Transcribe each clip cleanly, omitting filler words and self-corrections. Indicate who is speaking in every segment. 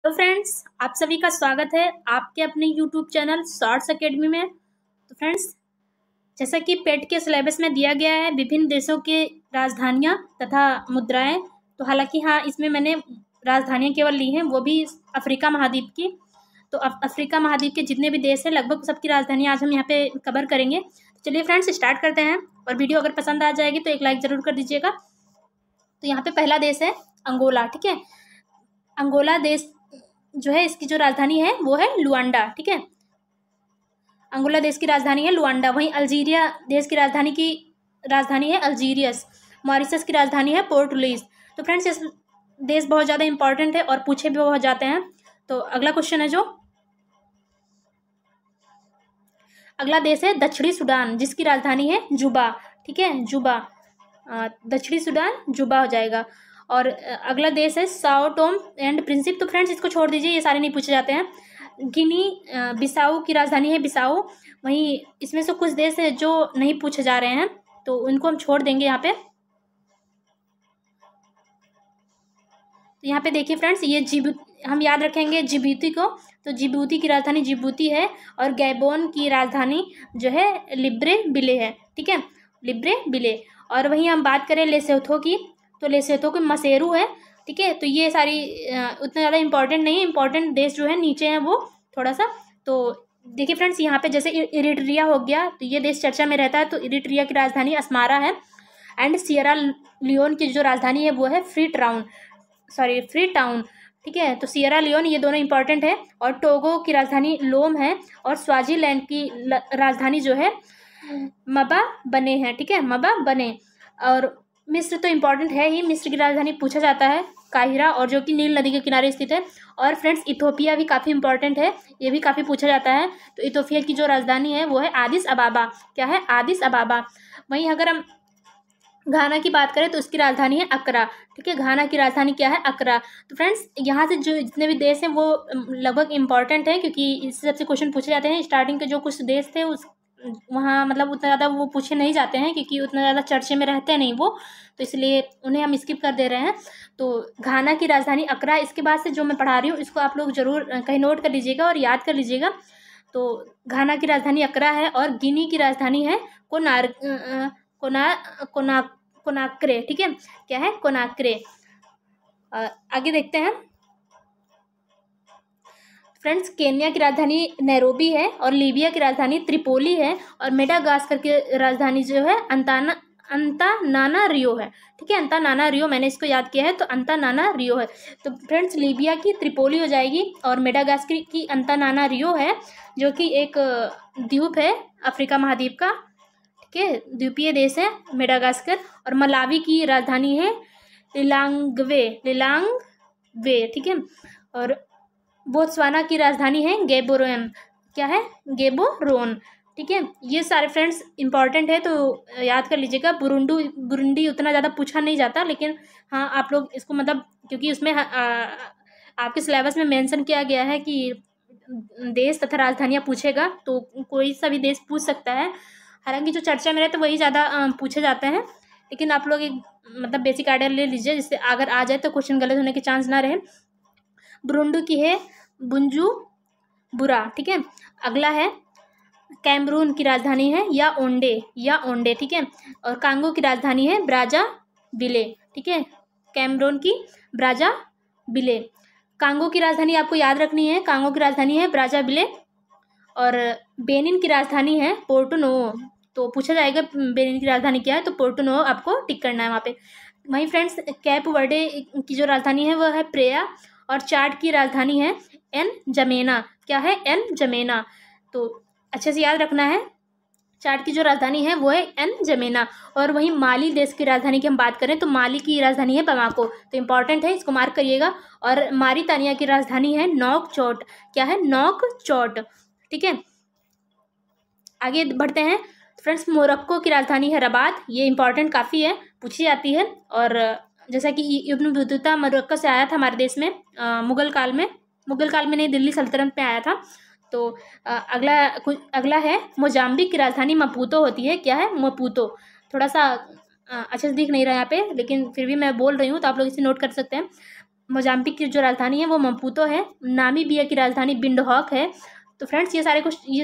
Speaker 1: तो फ्रेंड्स, आप सभी का स्वागत है आपके अपने यूट्यूब चैनल शॉर्ट्स एकेडमी में। तो फ्रेंड्स, जैसा कि पेट के सिलेबस में दिया गया है विभिन्न देशों के राजधानियां तथा मुद्राएं। तो हालांकि हाँ, इसमें मैंने राजधानियां केवल ली हैं, वो भी अफ्रीका महाद्वीप की। तो अफ्रीका महाद्वीप के जितने भी देश हैं लगभग सबकी राजधानियां आज हम यहाँ पे कवर करेंगे। चलिए फ्रेंड्स, स्टार्ट करते हैं। और वीडियो अगर पसंद आ जाएगी तो एक लाइक ज़रूर कर दीजिएगा। तो यहाँ पे पहला देश है अंगोला। ठीक है, अंगोला देश जो है, इसकी जो राजधानी है वो है लुआंडा। ठीक है, अंगोला देश की राजधानी है लुआंडा। वहीं अल्जीरिया देश की राजधानी है अल्जीरियस। मॉरिशस की राजधानी है पोर्ट लुइस। तो फ्रेंड्स, इस देश बहुत ज़्यादा इंपॉर्टेंट है और पूछे भी बहुत जाते हैं। तो अगला क्वेश्चन है, जो अगला देश है दक्षिणी सूडान, जिसकी राजधानी है जुबा। ठीक है, जुबा, दक्षिणी सूडान जुबा हो जाएगा। और अगला देश है साओ टोम एंड प्रिंसिप। तो फ्रेंड्स, इसको छोड़ दीजिए, ये सारे नहीं पूछे जाते हैं। गिनी बिसाऊ की राजधानी है बिसाऊ। वहीं इसमें से कुछ देश है जो नहीं पूछे जा रहे हैं, तो उनको हम छोड़ देंगे यहाँ पे। तो यहाँ पे देखिए फ्रेंड्स, ये हम याद रखेंगे जिबूती को। तो जिबूती की राजधानी जिबूती है और गैबोन की राजधानी जो है लिब्रेविले है। ठीक है, लिब्रेविले। और वहीं हम बात करें लेसोथो की, तो लेसोथो की मसेरू है। ठीक है, तो ये सारी उतना ज़्यादा इंपॉर्टेंट नहीं है। इंपॉर्टेंट देश जो है नीचे हैं वो थोड़ा सा। तो देखिए फ्रेंड्स, यहाँ पे जैसे इरिट्रिया हो गया, तो ये देश चर्चा में रहता है। तो इरिट्रिया की राजधानी अस्मारा है। एंड सियरा लियोन की जो राजधानी है वो है फ्री टाउन। ठीक है, तो सियरा लियोन, ये दोनों इंपॉर्टेंट है। और टोगो की राजधानी लोम है। और स्वाजीलैंड की राजधानी जो है मबा बने है। ठीक है, मबा बने। और मिस्र तो इम्पॉर्टेंट है ही, मिस्र की राजधानी पूछा जाता है काहिरा, और जो कि नील नदी के किनारे स्थित है। और फ्रेंड्स, इथोपिया भी काफ़ी इंपॉर्टेंट है, ये भी काफ़ी पूछा जाता है। तो इथोपिया की जो राजधानी है वो है आदिस अबाबा। क्या है? आदिस अबाबा। वहीं अगर हम घाना की बात करें तो उसकी राजधानी है अकरा। ठीक है, घाना की राजधानी क्या है? अकरा। तो फ्रेंड्स, यहाँ से जो जितने भी देश हैं वो लगभग इंपॉर्टेंट है, क्योंकि इससे सबसे क्वेश्चन पूछे जाते हैं। स्टार्टिंग के जो कुछ देश थे उस वहाँ मतलब उतना ज़्यादा वो पूछे नहीं जाते हैं, क्योंकि उतना ज़्यादा चर्चे में रहते नहीं वो, तो इसलिए उन्हें हम स्किप कर दे रहे हैं। तो घाना की राजधानी अकरा। इसके बाद से जो मैं पढ़ा रही हूँ इसको आप लोग ज़रूर कहीं नोट कर लीजिएगा और याद कर लीजिएगा। तो घाना की राजधानी अकरा है। और गिनी की राजधानी है कोनाक्रे। ठीक है, क्या है? कोनाक्रे। आगे देखते हैं फ्रेंड्स, केन्या की राजधानी नैरोबी है। और लीबिया की राजधानी त्रिपोली है। और मेडागास्कर की राजधानी जो है अंतानानारियो है। ठीक है, अंतानानारियो, मैंने इसको याद किया है, तो अंतानानारियो है। तो फ्रेंड्स, लीबिया की त्रिपोली हो जाएगी और मेडागास्कर की अंतानानारियो है, जो कि एक द्वीप है अफ्रीका महाद्वीप का। ठीक है, द्वीपीय देश है मेडागास्कर। और मलावी की राजधानी है लिलांगवे। ठीक है, और बोत्सवाना की राजधानी है गेबोरोन। क्या है? गेबोरोन। ठीक है, ये सारे फ्रेंड्स इंपॉर्टेंट है, तो याद कर लीजिएगा। बुरुंडी उतना ज़्यादा पूछा नहीं जाता, लेकिन हाँ आप लोग इसको मतलब, क्योंकि उसमें आपके सिलेबस में मेंशन किया गया है कि देश तथा राजधानियाँ पूछेगा, तो कोई सा भी देश पूछ सकता है। हालांकि जो चर्चा में रहते वही ज़्यादा पूछे जाते हैं, लेकिन आप लोग एक मतलब बेसिक आइडिया ले लीजिए, जिससे अगर आ जाए तो क्वेश्चन गलत होने के चांस ना रहे। बुरुंडी की है बुंजू बुरा। ठीक है, अगला है कैमरून की राजधानी है याओंडे। ठीक है, और कांगो की राजधानी है ब्राज़ाविले। ठीक है, कैमरून की ब्राज़ाविले। कांगो की राजधानी आपको याद रखनी है, कांगो की राजधानी है ब्राज़ाविले। और बेनिन की राजधानी है पोर्टो नोवो। तो पूछा जाएगा बेनिन की राजधानी क्या है, तो पोर्टो नोवो आपको टिक करना है वहाँ पे। वहीं फ्रेंड्स, कैप वर्डे की जो राजधानी है वह है प्रेया। और चाड की राजधानी है एन जमेना। क्या है? एन जमेना। तो अच्छे से याद रखना है, चाड की जो राजधानी है वो है एन जमेना। और वहीं माली देश की राजधानी की हम बात करें तो माली की राजधानी है बमाको। तो इंपॉर्टेंट है, इसको मार्क करिएगा। और मारितानिया की राजधानी है नौकचोट। क्या है? नौकचोट। ठीक है, आगे बढ़ते हैं फ्रेंड्स। मोरक्को की राजधानी है रबात। ये इंपॉर्टेंट काफ़ी है, पूछी जाती है। और जैसा कि इब्न बतूता मोरक्को से आया था हमारे देश में मुगल काल में नहीं, दिल्ली सल्तनत में आया था। तो अगला है मोजाम्बिक की राजधानी मपूतो होती है। क्या है? मपूतो। थोड़ा सा अच्छे से दिख नहीं रहा है यहाँ पे, लेकिन फिर भी मैं बोल रही हूँ तो आप लोग इसे नोट कर सकते हैं। मोजाम्बिक की जो राजधानी है वो मपूतो है। नामीबिया की राजधानी विंडहॉक है। तो फ्रेंड्स ये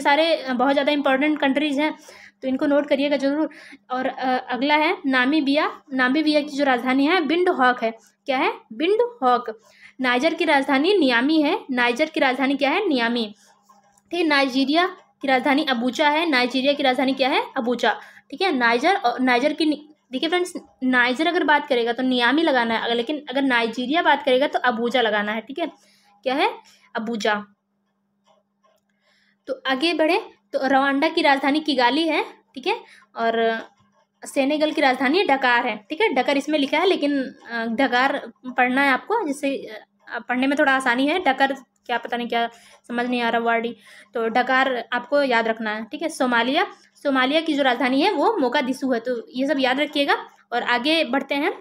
Speaker 1: सारे बहुत ज़्यादा इंपॉर्टेंट कंट्रीज़ हैं, तो इनको नोट करिएगा ज़रूर। और अगला है नामीबिया। नामीबिया की जो राजधानी है विंडहॉक है। क्या है? विंडहॉक। नाइजर की राजधानी नियामी है। नाइजर की राजधानी क्या है? नियामी। ठीक है। नाइजीरिया की राजधानी अबूजा है। नाइजीरिया की राजधानी क्या है? अबूजा। ठीक है। नाइजर की देखिए फ्रेंड्स, नाइजर अगर बात करेगा तो नियामी लगाना है, लेकिन अगर नाइजीरिया बात करेगा तो अबूजा लगाना है। ठीक है। क्या है? अबूजा। तो आगे बढ़े तो रवांडा की राजधानी किगाली है। ठीक है। और सेनेगल की राजधानी डकार है। ठीक है। डकर इसमें लिखा है, लेकिन डकार पढ़ना है आपको, जिससे पढ़ने में थोड़ा आसानी है। डकर क्या, पता नहीं क्या, समझ नहीं आ रहा वर्ड ही, तो डकार आपको याद रखना है। ठीक है। सोमालिया की जो राजधानी है वो मोगादिशु है। तो ये सब याद रखिएगा। और आगे बढ़ते हैं।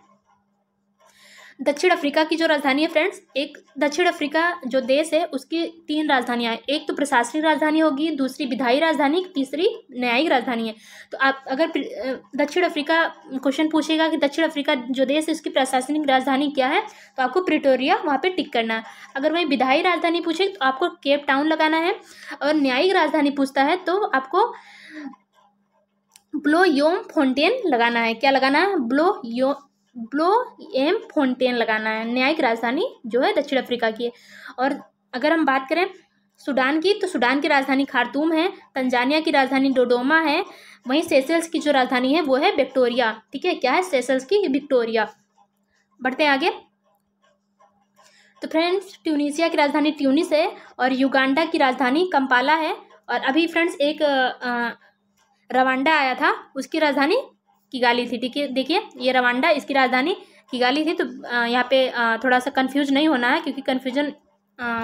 Speaker 1: दक्षिण अफ्रीका की जो राजधानी है फ्रेंड्स, एक दक्षिण अफ्रीका जो देश है उसकी 3 राजधानियां हैं। एक तो प्रशासनिक राजधानी होगी, दूसरी विधायी राजधानी, तीसरी न्यायिक राजधानी है। तो आप अगर दक्षिण अफ्रीका क्वेश्चन पूछेगा कि दक्षिण अफ्रीका जो देश है उसकी प्रशासनिक राजधानी क्या है, तो आपको प्रिटोरिया वहाँ पे टिक करना है। अगर वही विधायी राजधानी पूछे तो आपको केप टाउन लगाना है। और न्यायिक राजधानी पूछता है तो आपको ब्लोएमफोंटेन लगाना है। क्या लगाना है? ब्लोएमफोंटेन लगाना है। न्यायिक राजधानी जो है दक्षिण अफ्रीका की है। और अगर हम बात करें सूडान की, तो सूडान की राजधानी खार्तूम है। तंजानिया की राजधानी डोडोमा है। वहीं सेशल्स की जो राजधानी है वो है विक्टोरिया। ठीक है। क्या है? सेशल्स की विक्टोरिया। बढ़ते हैं आगे। तो फ्रेंड्स, ट्यूनीसिया की राजधानी ट्यूनिस है। और युगांडा की राजधानी कंपाला है। और अभी फ्रेंड्स एक रवांडा आया था, उसकी राजधानी किगाली थी। ठीक है। देखिए ये रवांडा, इसकी राजधानी किगाली थी। तो यहाँ पे थोड़ा सा कंफ्यूज नहीं होना है, क्योंकि कन्फ्यूजन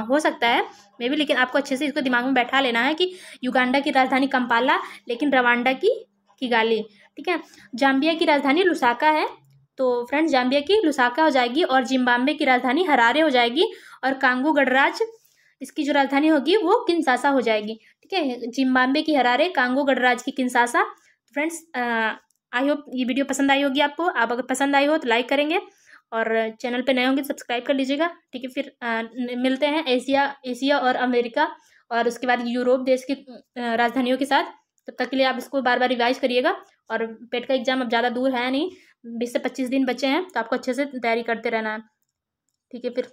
Speaker 1: हो सकता है मे बी, लेकिन आपको अच्छे से इसको दिमाग में बैठा लेना है कि युगांडा की राजधानी कंपाला, लेकिन रवांडा की किगाली। ठीक है। जाम्बिया की राजधानी लुसाका है। तो फ्रेंड्स, जाम्बिया की लुसाका हो जाएगी। और जिम्बाब्वे की राजधानी हरारे हो जाएगी। और कांगो गणराज्य, इसकी जो राजधानी होगी वो किंशासा हो जाएगी। ठीक है। जिम्बाब्वे की हरारे, कांगो गणराज्य की किंशासा। फ्रेंड्स, आई होप ये वीडियो पसंद आई होगी आपको। आप अगर पसंद आई हो तो लाइक करेंगे, और चैनल पे नए होंगे तो सब्सक्राइब कर लीजिएगा। ठीक है। फिर मिलते हैं एशिया और अमेरिका और उसके बाद यूरोप देश की राजधानियों के साथ। तब तक के लिए आप इसको बार बार रिवाइज करिएगा। और पेट का एग्जाम अब ज़्यादा दूर है नहीं, 20 से 25 दिन बचे हैं, तो आपको अच्छे से तैयारी करते रहना है। ठीक है। फिर